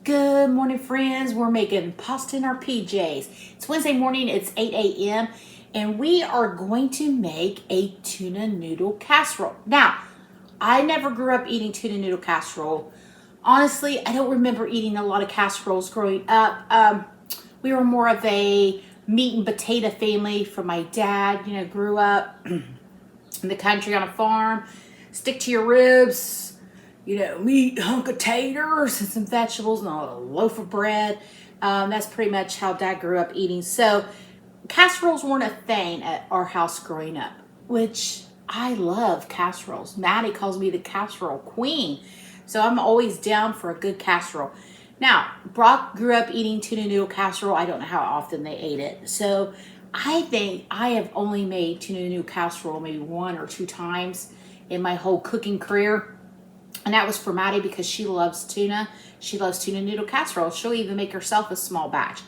Good morning, friends. We're making pasta in our PJs. It's Wednesday morning, it's 8 a.m., and we are going to make a tuna noodle casserole. Now, I never grew up eating tuna noodle casserole. Honestly, I don't remember eating a lot of casseroles growing up. We were more of a meat and potato family from my dad. Grew up in the country on a farm. Stick to your ribs, meat, hunk of taters, and some vegetables, and a loaf of bread. That's pretty much how Dad grew up eating. So casseroles weren't a thing at our house growing up, which I love casseroles. Maddie calls me the casserole queen. So I'm always down for a good casserole. Now, Brock grew up eating tuna noodle casserole. I don't know how often they ate it. So I think I have only made tuna noodle casserole maybe one or two times in my whole cooking career. And that was for Maddie because she loves tuna. She loves tuna noodle casserole. She'll even make herself a small batch.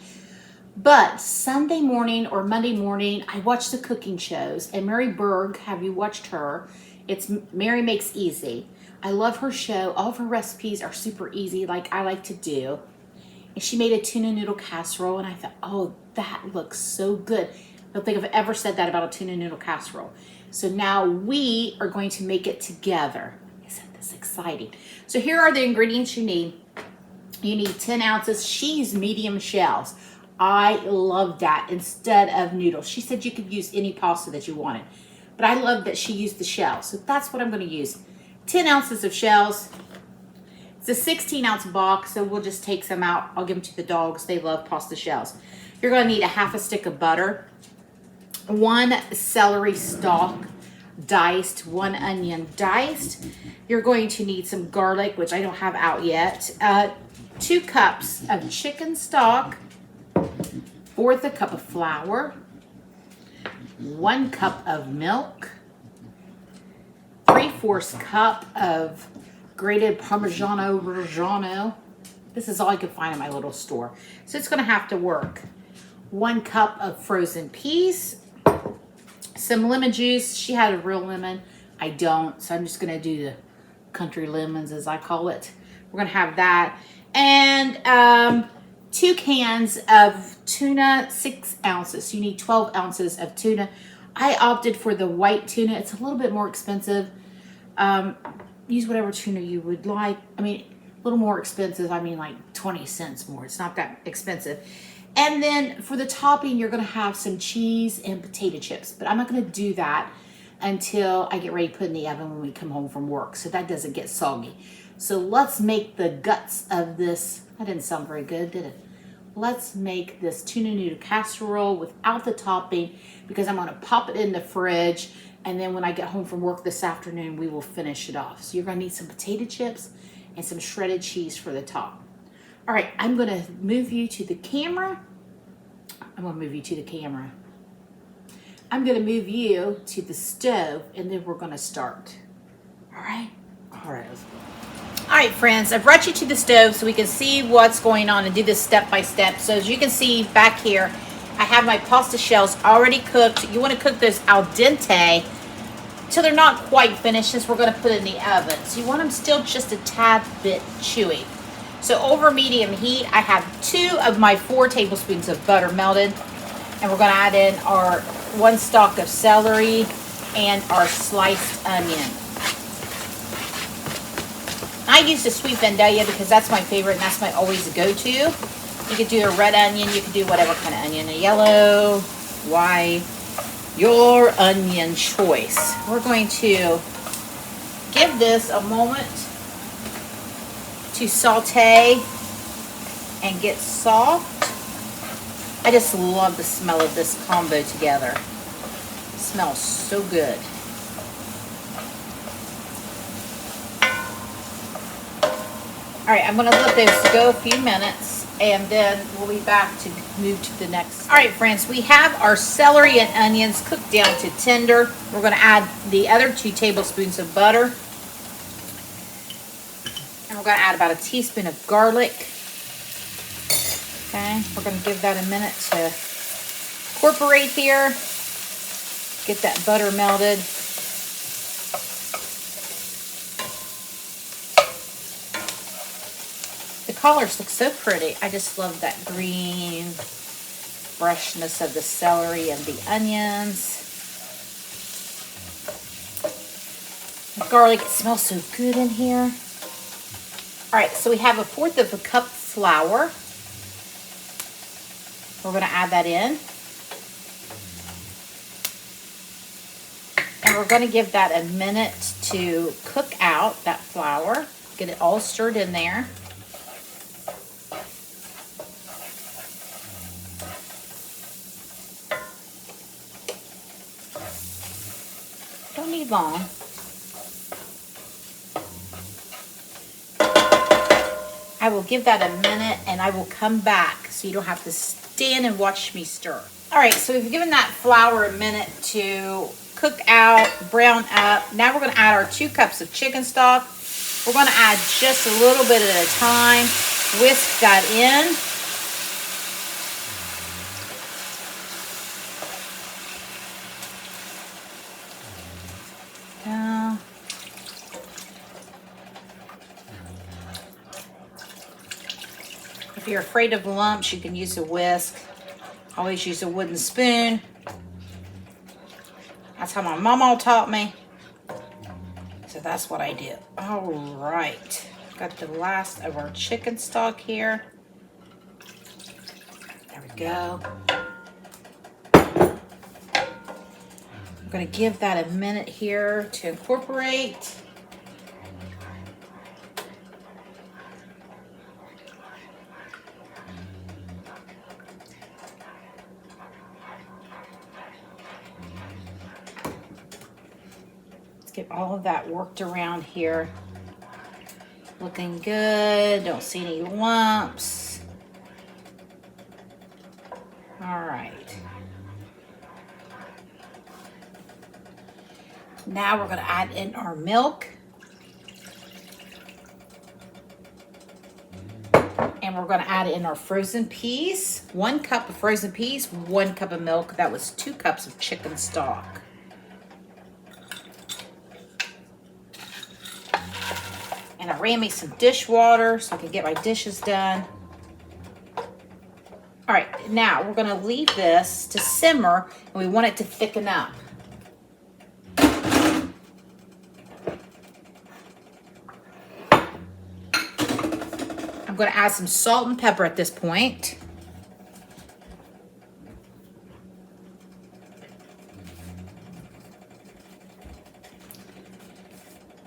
But Sunday morning or Monday morning, I watch the cooking shows. And Mary Berg, have you watched her? It's Mary Makes Easy. I love her show. All of her recipes are super easy, like I like to do. And she made a tuna noodle casserole, and I thought, oh, that looks so good. I don't think I've ever said that about a tuna noodle casserole. So now we are going to make it together. Isn't this exciting? So here are the ingredients you need. You need 10 ounces. She used medium shells. I love that instead of noodles. She said you could use any pasta that you wanted. But I love that she used the shells. So that's what I'm going to use. 10 ounces of shells. It's a 16-ounce box, so we'll just take some out. I'll give them to the dogs. They love pasta shells. You're going to need a half a stick of butter, 1 celery stalk diced, 1 onion diced. You're going to need some garlic, which I don't have out yet. 2 cups of chicken stock, 1/4 a cup of flour, 1 cup of milk, 3/4 cup of grated Parmigiano Reggiano. This is all I could find in my little store. So it's going to have to work. 1 cup of frozen peas, some lemon juice. She had a real lemon. I don't, so I'm just going to do the country lemons, as I call it. We're going to have that. And 2 cans of tuna, 6 ounces. So you need 12 ounces of tuna. I opted for the white tuna. It's a little bit more expensive. Use whatever tuna you would like. I mean, a little more expensive. I mean, like 20 cents more. It's not that expensive. And then for the topping, you're going to have some cheese and potato chips. But I'm not going to do that until I get ready to put in the oven when we come home from work, so that doesn't get soggy. So let's make the guts of this. That didn't sound very good, did it? Let's make this tuna noodle casserole without the topping because I'm going to pop it in the fridge. And then when I get home from work this afternoon, we will finish it off. So you're going to need some potato chips and some shredded cheese for the top. All right, I'm going to move you to the camera. I'm going to move you to the camera. I'm going to move you to the stove, and then we're going to start. All right? All right. All right, friends, I've brought you to the stove so we can see what's going on and do this step by step. So as you can see back here, I have my pasta shells already cooked. You want to cook those al dente till they're not quite finished, since we're going to put it in the oven. So you want them still just a tad bit chewy. So over medium heat, I have 2 of my 4 tablespoons of butter melted. And we're going to add in our 1 stalk of celery and our sliced onion. I used a sweet vanilla because that's my favorite and that's my always go-to. You could do a red onion, you could do whatever kind of onion, a yellow, white, your onion choice. We're going to give this a moment to saute and get soft. I just love the smell of this combo together. It smells so good. All right, I'm going to let those go a few minutes, and then we'll be back to move to the next. All right, friends, we have our celery and onions cooked down to tender. We're going to add the other 2 tablespoons of butter. And we're going to add about a teaspoon of garlic. Okay, we're going to give that a minute to incorporate here. Get that butter melted. The colors look so pretty. I just love that green freshness of the celery and the onions. The garlic, it smells so good in here. All right, so we have 1/4 of a cup flour. We're going to add that in. And we're going to give that a minute to cook out, that flour. Get it all stirred in there. Don't need long. I will give that a minute and I will come back so you don't have to stand and watch me stir. All right, so we've given that flour a minute to cook out, brown up. Now we're going to add our 2 cups of chicken stock. We're going to add just a little bit at a time. Whisk that in. If you're afraid of lumps, you can use a whisk. Always use a wooden spoon. That's how my mama taught me. So that's what I do. All right. Got the last of our chicken stock here. There we go. I'm going to give that a minute here to incorporate. Get all of that worked around here. Looking good. Don't see any lumps. All right. Now we're going to add in our milk. And we're going to add in our frozen peas. 1 cup of frozen peas, 1 cup of milk. That was 2 cups of chicken stock. And I ran me some dishwater so I can get my dishes done. All right, now we're gonna leave this to simmer and we want it to thicken up. I'm gonna add some salt and pepper at this point.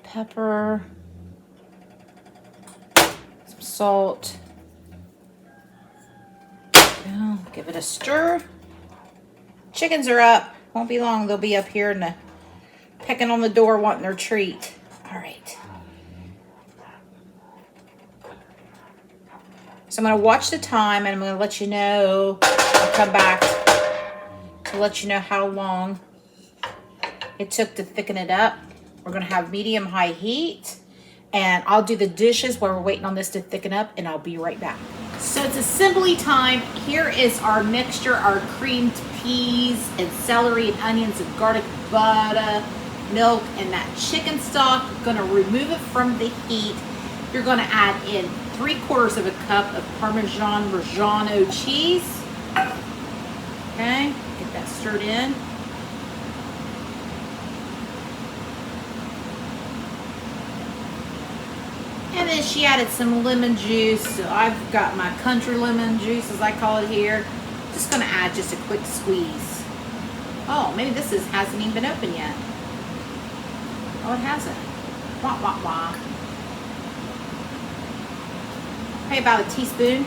Pepper. Salt. Give it a stir. Chickens are up. Won't be long. They'll be up here and pecking on the door wanting their treat. All right. So I'm going to watch the time and I'm going to let you know. I'll come back to let you know how long it took to thicken it up. We're going to have medium-high heat. And I'll do the dishes while we're waiting on this to thicken up, and I'll be right back. So it's assembly time. Here is our mixture, our creamed peas and celery and onions and garlic butter, milk, and that chicken stock. I'm gonna remove it from the heat. You're gonna add in 3/4 of a cup of Parmesan Reggiano cheese. Okay, get that stirred in. And then she added some lemon juice. So I've got my country lemon juice, as I call it here. Just gonna add just a quick squeeze. Oh, maybe this hasn't even been open yet. Oh, it hasn't. Wah, wah, wah. Probably about a teaspoon.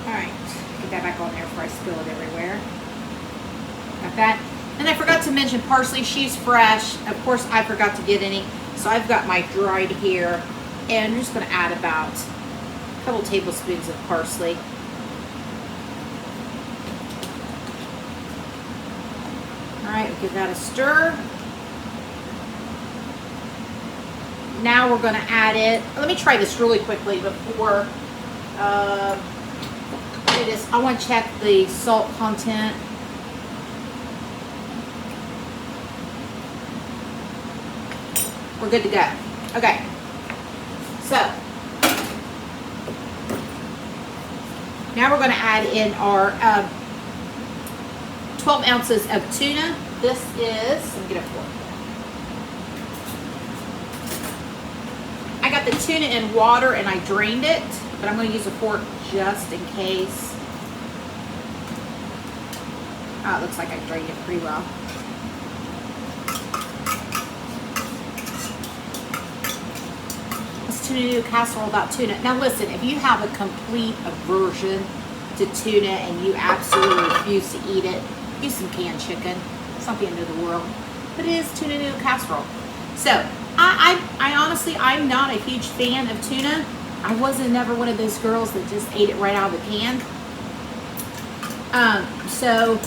All right, get that back on there before I spill it everywhere. Got that. And I forgot to mention parsley. She's fresh. Of course, I forgot to get any. So I've got my dried here. And I'm just going to add about a couple tablespoons of parsley. All right, we'll give that a stir. Now we're going to add it. Let me try this really quickly before do this. I want to check the salt content. We're good to go. Okay, so now we're going to add in our 12 ounces of tuna. This is, let me get a fork. I got the tuna in water and I drained it, but I'm going to use a fork just in case. Oh, it looks like I drained it pretty well. It's Tuna Noodle Casserole about tuna. Now listen, if you have a complete aversion to tuna and you absolutely refuse to eat it, use some canned chicken. It's not the end of the world, but it is Tuna Noodle Casserole. So I honestly, I'm not a huge fan of tuna. I wasn't never one of those girls that just ate it right out of the can. So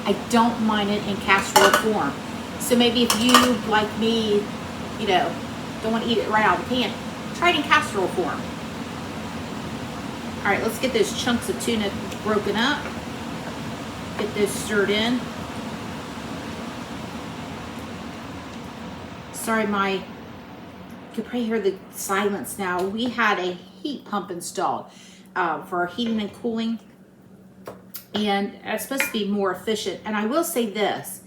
I don't mind it in casserole form. So maybe if you, like me, you know, don't want to eat it right out of the can, try it in casserole form. All right, let's get those chunks of tuna broken up. Get those stirred in. Sorry, you can probably hear the silence now. We had a heat pump installed for our heating and cooling, and it's supposed to be more efficient. And I will say this,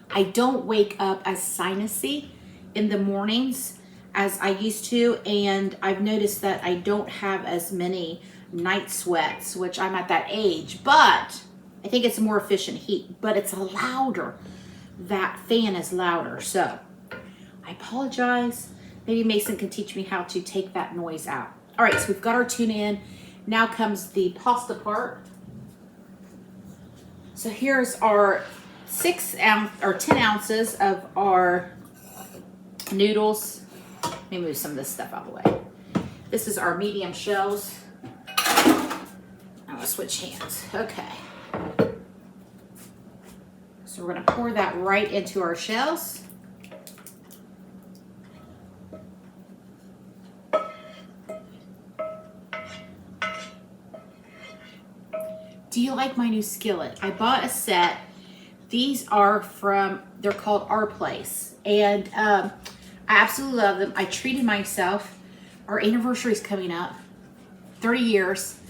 I don't wake up as sinusy in the mornings as I used to, and I've noticed that I don't have as many night sweats, which I'm at that age, but I think it's a more efficient heat, but it's louder. That fan is louder, so I apologize. Maybe Mason can teach me how to take that noise out. All right, so we've got our tuna in. Now comes the pasta part. So here's our 10 ounces of our noodles. Let me move some of this stuff out of the way. This is our medium shells. I'm gonna switch hands. Okay. So we're gonna pour that right into our shells. Do you like my new skillet? I bought a set. These are they're called Our Place. And I absolutely love them. I treated myself. Our anniversary's coming up, 30 years.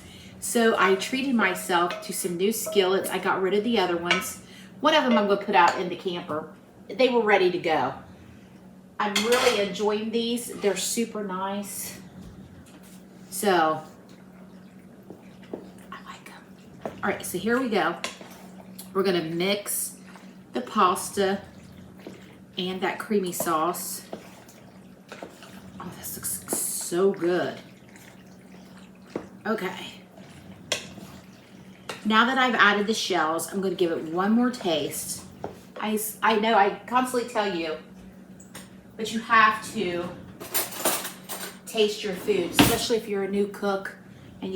So I treated myself to some new skillets. I got rid of the other ones. One of them I'm gonna put out in the camper. They were ready to go. I'm really enjoying these. They're super nice. So, all right, so here we go. We're gonna mix the pasta and that creamy sauce. Oh, this looks so good. Okay. Now that I've added the shells, I'm gonna give it one more taste. I know I constantly tell you, but you have to taste your food, especially if you're a new cook and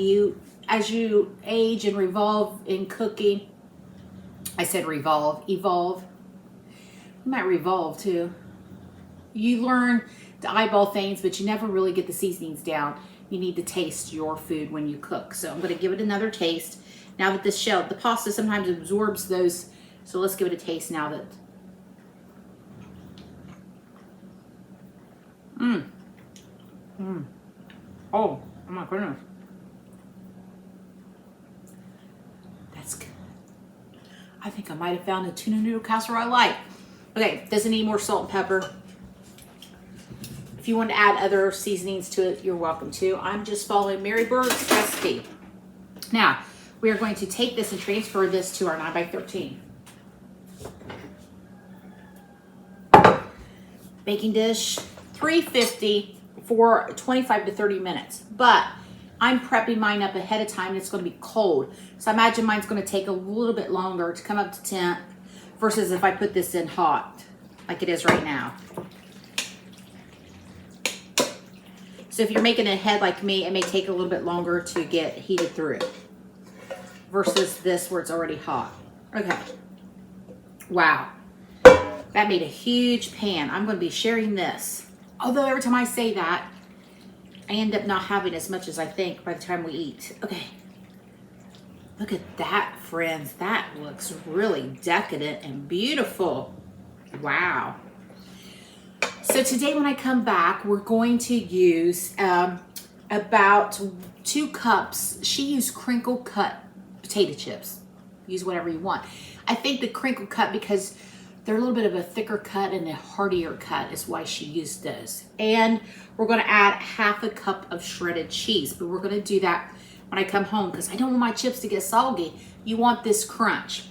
as you age and revolve in cooking. I said evolve. You might revolve too. You learn to eyeball things, but you never really get the seasonings down. You need to taste your food when you cook. So I'm gonna give it another taste. Now that the pasta sometimes absorbs those, so let's give it a taste now that. Oh my goodness. That's good. I think I might have found a tuna noodle casserole I like. Okay, doesn't need more salt and pepper. If you want to add other seasonings to it, you're welcome to. I'm just following Mary Berg's recipe. Now, we are going to take this and transfer this to our 9x13. Baking dish, 350 for 25 to 30 minutes. But I'm prepping mine up ahead of time and it's going to be cold. So I imagine mine's going to take a little bit longer to come up to temp versus if I put this in hot like it is right now. So if you're making it ahead like me, it may take a little bit longer to get heated through versus this where it's already hot. Okay. Wow. That made a huge pan. I'm going to be sharing this. Although every time I say that, I end up not having as much as I think by the time we eat. Okay. Look at that, friends. That looks really decadent and beautiful. Wow. So today when I come back, we're going to use about 2 cups. She used crinkle cut potato chips. Use whatever you want. I think the crinkle cut, because they're a little bit of a thicker cut and a heartier cut, is why she used those. And we're gonna add 1/2 cup of shredded cheese, but we're gonna do that when I come home because I don't want my chips to get soggy. You want this crunch.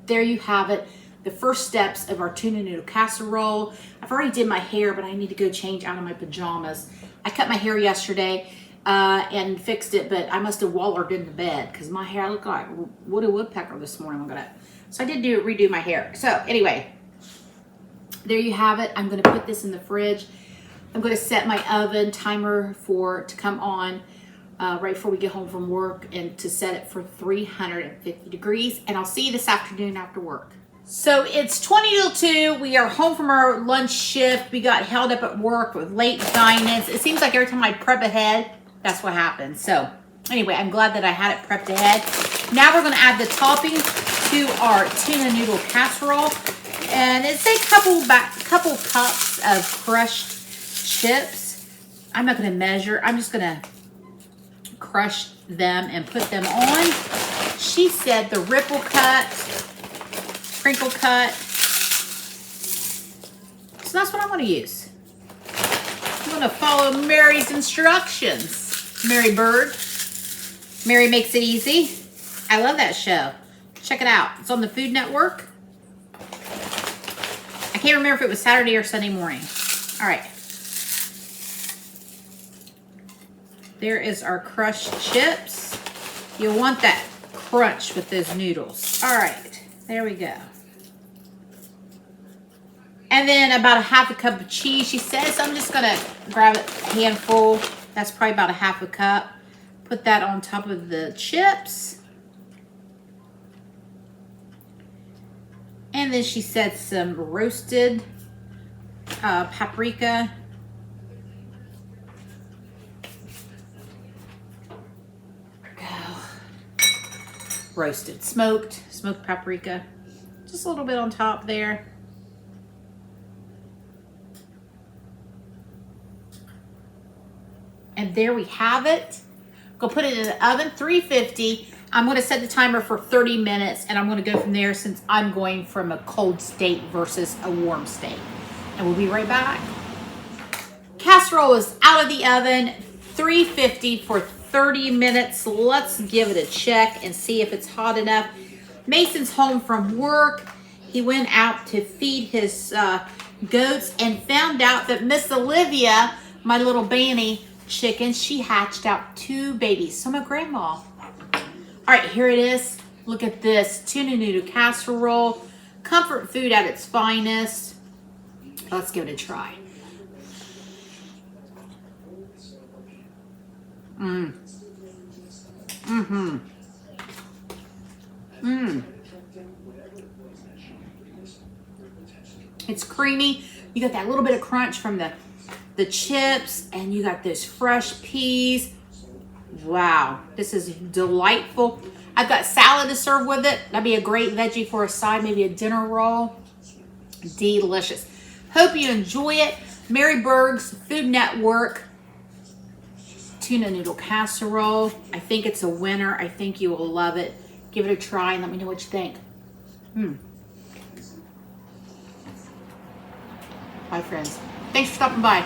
There you have it. The first steps of our tuna noodle casserole. I've already did my hair, but I need to go change out of my pajamas. I cut my hair yesterday and fixed it, but I must have wallered in the bed because my hair looked like Woody Woodpecker this morning. So I did redo my hair. So anyway, there you have it. I'm gonna put this in the fridge. I'm gonna set my oven timer to come on right before we get home from work, and to set it for 350 degrees. And I'll see you this afternoon after work. So it's 20 till 2. We are home from our lunch shift. We got held up at work with late dine-ins. It seems like every time I prep ahead, that's what happens. So anyway, I'm glad that I had it prepped ahead. Now we're gonna add the topping to our tuna noodle casserole. And it's a couple cups of crushed chips. I'm not gonna measure. I'm just gonna crush them and put them on. She said the ripple cut, crinkle cut. So that's what I'm gonna use. I'm gonna follow Mary's instructions. Mary Berg. Mary Makes It Easy. I love that show. Check it out. It's on the Food Network. I can't remember if it was Saturday or Sunday morning. All right. There is our crushed chips. You'll want that crunch with those noodles. All right, there we go. And then about 1/2 cup of cheese, she says. I'm just gonna grab a handful. That's probably about 1/2 cup. Put that on top of the chips. And then she said some roasted paprika. Roasted, smoked paprika. Just a little bit on top there. And there we have it. Go put it in the oven, 350. I'm gonna set the timer for 30 minutes and I'm gonna go from there since I'm going from a cold state versus a warm state. And we'll be right back. Casserole is out of the oven, 350 for 30 minutes. Let's give it a check and see if it's hot enough. Mason's home from work. He went out to feed his goats and found out that Miss Olivia, my little Banny chicken, she hatched out 2 babies. So my grandma. All right, here it is. Look at this tuna noodle casserole. Comfort food at its finest. Let's give it a try. It's creamy. You got that little bit of crunch from the chips, and you got those fresh peas. Wow, this is delightful. I've got salad to serve with it. That'd be a great veggie for a side, maybe a dinner roll. Delicious. Hope you enjoy it. Mary Berg's Food Network tuna noodle casserole. I think it's a winner. I think you will love it. Give it a try and let me know what you think. Bye, friends. Thanks for stopping by.